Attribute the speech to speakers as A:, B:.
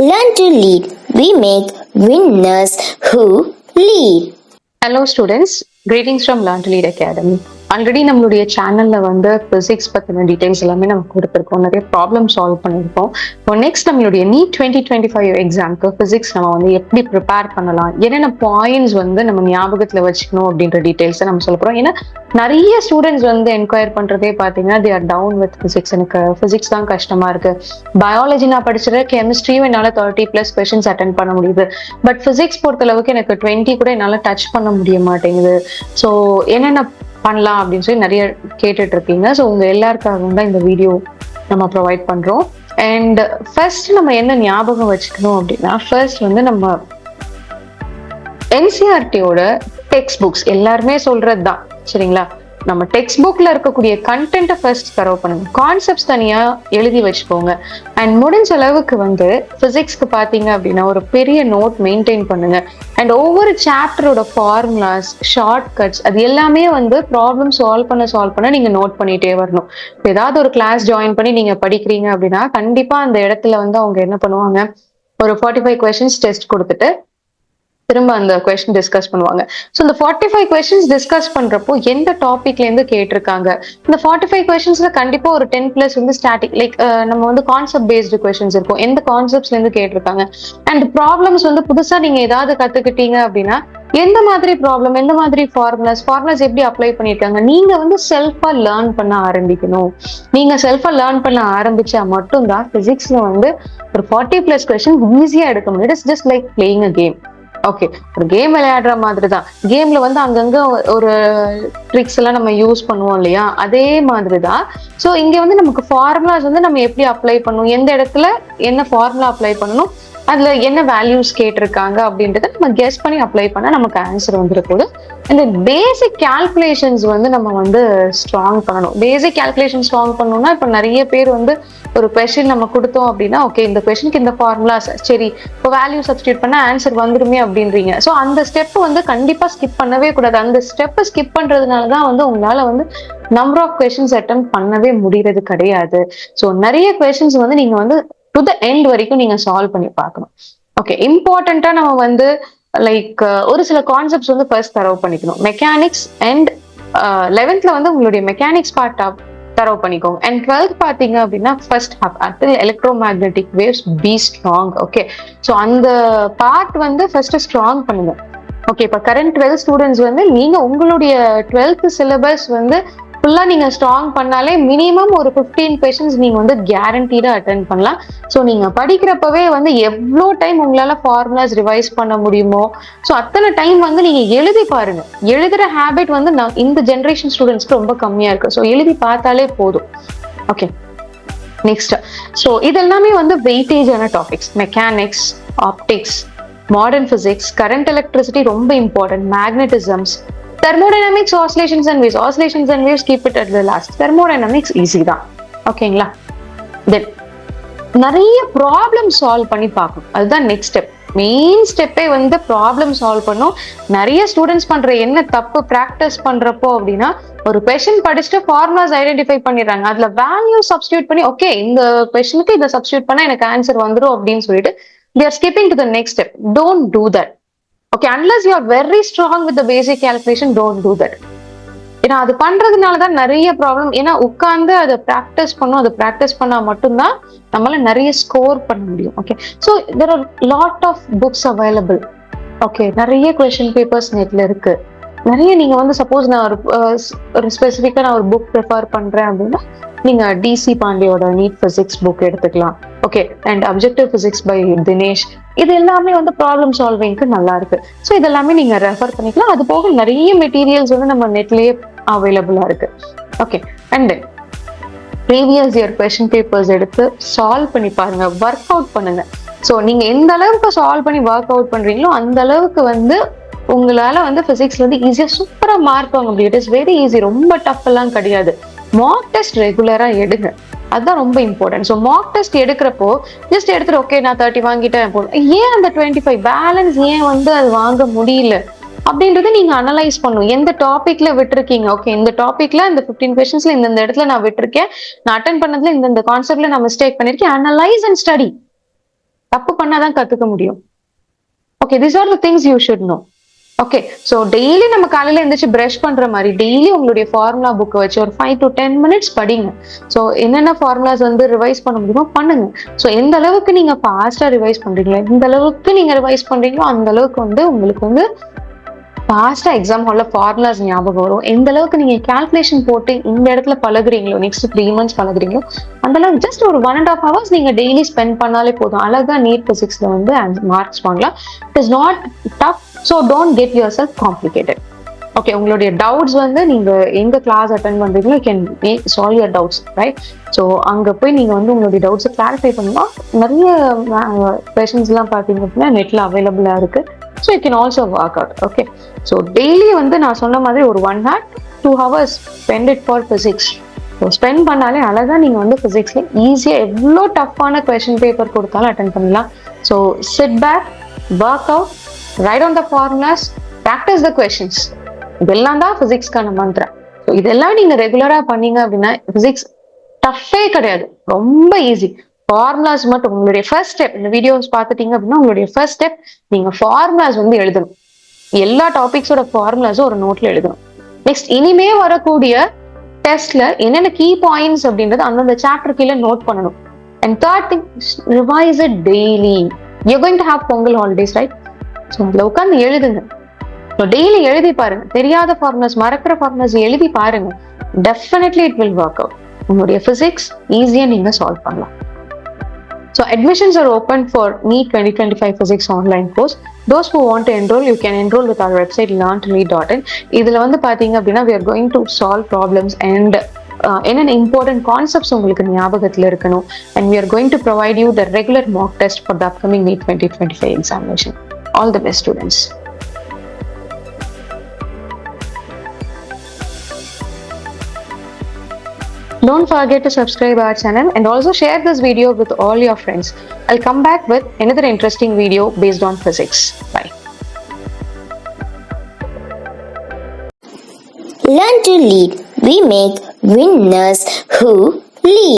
A: Learn to lead. We make winners who lead.
B: Hello students, greetings from Learn to Lead Academy. Already நம்மளுடைய சேனல்ல வந்து physics பத்தின details எல்லாமே நம்ம கொடுத்துருக்கோம், நிறைய ப்ராப்ளம் சால்வ் பண்ணியிருக்கோம். இப்போ நெக்ஸ்ட் நம்மளுடைய NEET 2025 எக்ஸாம்க்கு பிசிக்ஸ் நம்ம வந்து எப்படி ப்ரிப்பேர் பண்ணலாம், என்னென்ன பாயிண்ட்ஸ் வந்து நம்ம ஞாபகத்துல வச்சுக்கணும் அப்படின்ற டீடைல்ஸை நம்ம சொல்ல போறோம். ஏன்னா நிறைய ஸ்டூடெண்ட்ஸ் வந்து என்கொயர் பண்றதே பாத்தீங்கன்னா they are down with physics. எனக்கு பிசிக்ஸ் தான் கஷ்டமா இருக்கு, பயாலஜி நான் படிச்சிருக்கேன், கெமிஸ்ட்ரியும் என்னால 30+ கொஸ்டின்ஸ் அட்டென்ட் பண்ண முடியுது, பட் பிசிக்ஸ் பொறுத்த அளவுக்கு எனக்கு 20 கூட என்னால டச் பண்ண முடிய மாட்டேங்குது. ஸோ என்னென்ன பண்ணலாம் அப்படின்னு சொல்லி நிறைய கேட்டுட்டு இருக்கீங்க. ஸோ உங்க எல்லாருக்காகவும் தான் இந்த வீடியோ நம்ம ப்ரொவைட் பண்றோம். அண்ட் ஃபர்ஸ்ட் நம்ம என்ன ஞாபகம் வச்சுக்கணும் அப்படின்னா, ஃபர்ஸ்ட் வந்து நம்ம NCERT-யோட டெக்ஸ்ட் புக்ஸ் எல்லாருமே சொல்றது தான், சரிங்களா? நம்ம டெக்ஸ்ட் புக்ல இருக்கக்கூடிய கண்டென்ட்டை ஃபர்ஸ்ட் தரவு பண்ணுங்க, கான்செப்ட்ஸ் தனியா எழுதி வச்சுக்கோங்க. அண்ட் முடிஞ்ச அளவுக்கு வந்து பிசிக்ஸ்க்கு பாத்தீங்க அப்படின்னா ஒரு பெரிய நோட் மெயின்டைன் பண்ணுங்க. அண்ட் ஒவ்வொரு சாப்டரோட ஃபார்முலாஸ், ஷார்ட் கட்ஸ், அது எல்லாமே வந்து ப்ராப்ளம் சால்வ் பண்ண நீங்க நோட் பண்ணிட்டே வரணும். ஏதாவது ஒரு கிளாஸ் ஜாயின் பண்ணி நீங்க படிக்கிறீங்க அப்படின்னா கண்டிப்பா அந்த இடத்துல வந்து அவங்க என்ன பண்ணுவாங்க, ஒரு 45 கொஸ்டின்ஸ் டெஸ்ட் கொடுத்துட்டு திரும்ப அந்த கொஸ்டின் டிஸ்கஸ் பண்ணுவாங்க. ஸோ இந்த 45 கொஸ்டின்ஸ் டிஸ்கஸ் பண்றப்போ எந்த டாபிக்ல இருந்து கேட்டிருக்காங்க, இந்த 45 கொஸ்டின்ஸ்ல கண்டிப்பா ஒரு 10+ வந்து ஸ்டாட்டிக், லைக் நம்ம வந்து கான்செப்ட் பேஸ்டு கொஸ்டின்ஸ் இருக்கும், எந்த கான்செப்ட்ஸ்ல இருந்து கேட்டிருக்காங்க. அண்ட் ப்ராப்ளம்ஸ் வந்து புதுசா நீங்க ஏதாவது கத்துக்கிட்டீங்க அப்படின்னா எந்த மாதிரி ப்ராப்ளம், எந்த மாதிரி ஃபார்முலாஸ் எப்படி அப்ளை பண்ணிருக்காங்க, நீங்க வந்து செல்ஃபா லேர்ன் பண்ண ஆரம்பிக்கணும். நீங்க செல்ஃபா லேர்ன் பண்ண ஆரம்பிச்சா மட்டும்தான் பிசிக்ஸ்ல வந்து ஒரு 40+ கொஸ்டின் ஈஸியா எடுக்க முடியும். It's just like playing a game. Okay, ஒரு கேம் விளையாடுற மாதிரி தான். கேம்ல வந்து அங்கங்க ஒரு ட்ரிக்ஸ் எல்லாம் நம்ம யூஸ் பண்ணுவோம் இல்லையா, அதே மாதிரி தான். ஸோ இங்க வந்து நமக்கு ஃபார்முலாஸ் வந்து நம்ம எப்படி அப்ளை பண்ணணும், எந்த இடத்துல என்ன ஃபார்முலா அப்ளை பண்ணணும், அதுல என்ன வேல்யூஸ் கேட்டிருக்காங்க அப்படின்றத நம்ம கெஸ் பண்ணி அப்ளை பண்ணா நமக்கு ஆன்சர் வந்துருக்குது. இந்த பேசிக் கால்குலேஷன்ஸ் வந்து நம்ம வந்து ஸ்ட்ராங் பண்ணணும். பேசிக் கால்குலேஷன் ஸ்ட்ராங் பண்ணணும்னா இப்போ நிறைய பேர் வந்து ஒரு கொஸ்டின் நம்ம கொடுத்தோம் அப்படின்னா, ஓகே இந்த கொஸ்டினுக்கு இந்த ஃபார்முலாஸ், சரி இப்போ வேல்யூ சப்ஸ்டியூட் பண்ணா ஆன்சர் வந்துருமே அப்படின்றீங்க. ஸோ அந்த ஸ்டெப் வந்து கண்டிப்பா ஸ்கிப் பண்ணவே கூடாது. அந்த ஸ்டெப்பை ஸ்கிப் பண்றதுனால தான் வந்து உங்களால வந்து நம்பர் ஆஃப் கொஸ்டின்ஸ் அட்டெம்ப்ட் பண்ணவே முடியறது கிடையாது. ஸோ நிறைய கொஸ்டின்ஸ் வந்து நீங்க வந்து டு த எண்ட் வரைக்கும் நீங்க சால்வ் பண்ணி பார்க்கணும். ஓகே, இம்பார்ட்டண்டா நம்ம வந்து லைக் ஒரு சில கான்செப்ட்ஸ் வந்து ஃபர்ஸ்ட் தரவு பண்ணிக்கணும். மெக்கானிக்ஸ் அண்ட் 11th வந்து உங்களுடைய மெக்கானிக்ஸ் பார்ட் தரவு பண்ணிக்கோங்க. அண்ட் 12th பாத்தீங்க அப்படின்னா first electro magnetic waves, be strong. Okay, so அந்த பார்ட் வந்து ஃபர்ஸ்ட் ஸ்ட்ராங் பண்ணுங்க. ஓகே, இப்போ கரண்ட் 12th ஸ்டூடெண்ட்ஸ் வந்து நீங்க உங்களுடைய 12th சிலபஸ் வந்து ஃபுல்லா நீங்க ஸ்ட்ராங் பண்ணாலே மினிமம் ஒரு 15 கொஸ்டின்ஸ் நீங்க வந்து கேரண்டீடா அட்டென்ட் பண்ணலாம். ஸோ நீங்க படிக்கிறப்பவே வந்து எவ்வளோ டைம் உங்களால ஃபார்முலாஸ் ரிவைஸ் பண்ண முடியுமோ ஸோ அத்தனை டைம் வந்து நீங்க எழுதி பாருங்க. எழுதுற ஹேபிட் வந்து இந்த ஜென்ரேஷன் ஸ்டூடெண்ட்ஸ்க்கு ரொம்ப கம்மியா இருக்கு. ஸோ எழுதி பார்த்தாலே போதும். ஓகே, நெக்ஸ்ட், ஸோ இதெல்லாமே வந்து வெயிட்டேஜான topics. Mechanics, optics, modern physics, current electricity ரொம்ப important, magnetisms, thermodynamics, oscillations and waves, keep it at the last. thermodynamics easy தான், ஓகேங்களா? தென் நிறைய ப்ராப்ளம் சால்வ் பண்ணி பார்க்கணும். அதுதான் நெக்ஸ்ட் ஸ்டெப். மெயின் ஸ்டெப்பே வந்து ப்ராப்ளம் சால்வ் பண்ணும். நிறைய ஸ்டூடெண்ட்ஸ் பண்ற என்ன தப்பு ப்ராக்டிஸ் பண்றப்போ அப்படின்னா, ஒரு கொஸ்டின் படிச்சுட்டு ஃபார்முலாஸ் ஐடென்டிஃபை பண்ணிடுறாங்க, அதுல வேல்யூ சப்ஸ்டியூட் பண்ணி ஓகே இந்த கொஸ்டினுக்கு இதை சப்ஸ்டியூட் பண்ணா எனக்கு ஆன்சர் வந்துடும் அப்படின்னு சொல்லிட்டு they are skipping to the next step. Don't do that. Okay, unless you are very strong with the basic calculation, don't do that. ஏன்னா அது பண்றதுனால தான் நிறைய ப்ராப்ளம். ஏன்னா உட்கார்ந்து அதை ப்ராக்டிஸ் பண்ணும், அதை ப்ராக்டிஸ் பண்ணா மட்டும்தான் நம்மளால நிறைய ஸ்கோர் பண்ண முடியும். Okay, so there are lot of books available. Okay, நிறைய கொஸ்டின் பேப்பர்ஸ் நெட்ல இருக்கு. நிறைய நீங்க வந்து சப்போஸ் நான் ஒரு ஸ்பெசிஃபிக்கா நான் ஒரு புக் ப்ரிஃபர் பண்றேன் அப்படின்னா நீங்க DC பாண்டியோட NEET Physics புக் எடுத்துக்கலாம். Okay, and objective physics by Dinesh, இது எல்லாமே வந்து ப்ராப்ளம் சால்விங்க்கு நல்லா இருக்கு. ஸோ இதெல்லாமே நீங்க ரெஃபர் பண்ணிக்கலாம். அது போக நிறைய மெட்டீரியல்ஸ் வந்து நம்ம நெட்லயே அவைலபிளா இருக்கு. Okay, and previous year question papers எடுத்து சால்வ் பண்ணி பாருங்க, ஒர்க் அவுட் பண்ணுங்க. ஸோ நீங்க எந்த அளவுக்கு சால்வ் பண்ணி ஒர்க் அவுட் பண்றீங்களோ அந்த அளவுக்கு வந்து உங்களால வந்து பிசிக்ஸ்ல வந்து ஈஸியா சூப்பரா மார்க் வாங்க முடியும். இட் இஸ் வெரி ஈஸி, ரொம்ப டஃப் எல்லாம் கிடையாது. மார்க் டெஸ்ட் ரெகுலரா எடுங்க, அதுதான் ரொம்ப இம்பார்ட்டன்ட். ஸோ மார்க் டெஸ்ட் எடுக்கிறப்போ ஜஸ்ட் எடுத்துட்டு ஓகே நான் 30 வாங்கிட்டேன் போதும், ஏன் அந்த 25 பேலன்ஸ் ஏன் வந்து அது வாங்க முடியல அப்படின்றத நீங்க அனலைஸ் பண்ணும். எந்த டாபிக்ல விட்டுருக்கீங்க, ஓகே இந்த டாபிக்ல இந்த 15 கொஸ்டின்ஸ்ல இந்த இடத்துல நான் விட்டுருக்கேன், நான் அட்டென்ட் பண்ணதுல இந்த கான்செப்ட்ல நான் மிஸ்டேக் பண்ணிருக்கேன், அனலைஸ் அண்ட் ஸ்டடி. தப்பு பண்ணாதான் கத்துக்க முடியும். Okay, these are the things you should know. Okay, so daily நம்ம காலையில எழுந்திரிச்சு பிரஷ் பண்ற மாதிரி டெய்லி உங்களுடைய ஃபார்முலா புக்கை வச்சு ஒரு 5 to 10 minutes படிங்க. ஸோ என்னென்ன ஃபார்முலாஸ் வந்து ரிவைஸ் பண்ண முடியுமோ பண்ணுங்க. ஸோ எந்த அளவுக்கு நீங்க ஃபாஸ்டா ரிவைஸ் பண்றீங்களோ, எந்த அளவுக்கு நீங்க ரிவைஸ் பண்றீங்களோ அந்த அளவுக்கு வந்து உங்களுக்கு வந்து ஃபாஸ்டா எக்ஸாம் ஹால்ல ஃபார்முலாஸ் ஞாபகம் வரும். எந்த அளவுக்கு நீங்க கால்குலேஷன் போட்டு இந்த இடத்துல பழகுறீங்களோ, நெக்ஸ்ட் 3 months பழகுறீங்களோ, அந்த அளவுக்கு ஜஸ்ட் ஒரு 1.5 hours நீங்க டெய்லி ஸ்பெண்ட் பண்ணாலே போதும். அழகா நீட் பிசிக்ஸ்ல வந்து மார்க்ஸ் வாங்கலாம். It is not tough, so don't get your self complicated. Okay, உங்களுடைய டவுட்ஸ் வந்து நீங்க எங்க கிளாஸ் அட்டென்ட் பண்றீங்களோ you can solve your doubts, right? So அங்க போய் நீங்க வந்து உங்களுடைய டவுட்ஸை கிளாரிஃபை பண்ணலாம். நிறைய கொஸ்டின்ஸ் எல்லாம் பாத்தீங்க அப்படின்னா நெட்ல அவைலபிளா இருக்கு. So you can also work out. Okay, so daily வந்து நான் சொன்ன மாதிரி ஒரு 1 hour 2 hours spend it for physics. So spend பண்ணாலே அழகா நீங்க வந்து பிசிக்ஸ்ல ஈஸியா எவ்வளோ டஃப்பான கொஸ்டின் பேப்பர் கொடுத்தாலும் அட்டென்ட் பண்ணலாம். So sit back, work out, right on the formulas, practice the questions. இதெல்லாம் தான் பிசிக்ஸ்க்கான மந்திரம். ஸோ இதெல்லாம் நீங்க ரெகுலரா பண்ணீங்க அப்படின்னா பிசிக்ஸ் டஃப்பே கிடையாது, ரொம்ப ஈஸி. ஃபார்முலாஸ் மட்டும் உங்களுடைய ஃபர்ஸ்ட் ஸ்டெப். இந்த வீடியோஸ் பார்த்துட்டீங்க அப்படின்னா உங்களுடைய ஃபர்ஸ்ட் ஸ்டெப் நீங்க ஃபார்முலாஸ் வந்து எழுதணும். எல்லா டாபிக்ஸோட ஃபார்முலாஸும் ஒரு நோட்ல எழுதணும். நெக்ஸ்ட் இனிமே வரக்கூடிய டெஸ்ட்ல என்னென்ன கீ பாயிண்ட்ஸ் அப்படின்றது அந்தந்த சாப்டர் கீழே நோட் பண்ணணும். And third thing, revise it daily. You going to have Pongal holidays, right? So அதில் உட்காந்து எழுதுங்க. ஸோ டெய்லி எழுதி பாருங்க. தெரியாத ஃபார்முலாஸ், மறக்கிற ஃபார்முலாஸ் எழுதி பாருங்க. Definitely it will work out. உங்களுடைய பிசிக்ஸ் ஈஸியா நீங்க சால்வ் பண்ணலாம். So admissions are open for NEET 2025 Physics online course. Those who want to enroll, you can enroll with our website learn2neet.in. இதுல வந்து பாத்தீங்க அப்படின்னா we are going to solve problems and என்னென்ன important concepts உங்களுக்கு ஞாபகத்துல இருக்கணும், and we are going to provide you the regular mock test for the upcoming NEET 2025 examination. All the best, students. Don't forget to subscribe our channel and also share this video with all your friends. I'll come back with another interesting video based on physics. Bye.
A: Learn to lead. We make winners who lead.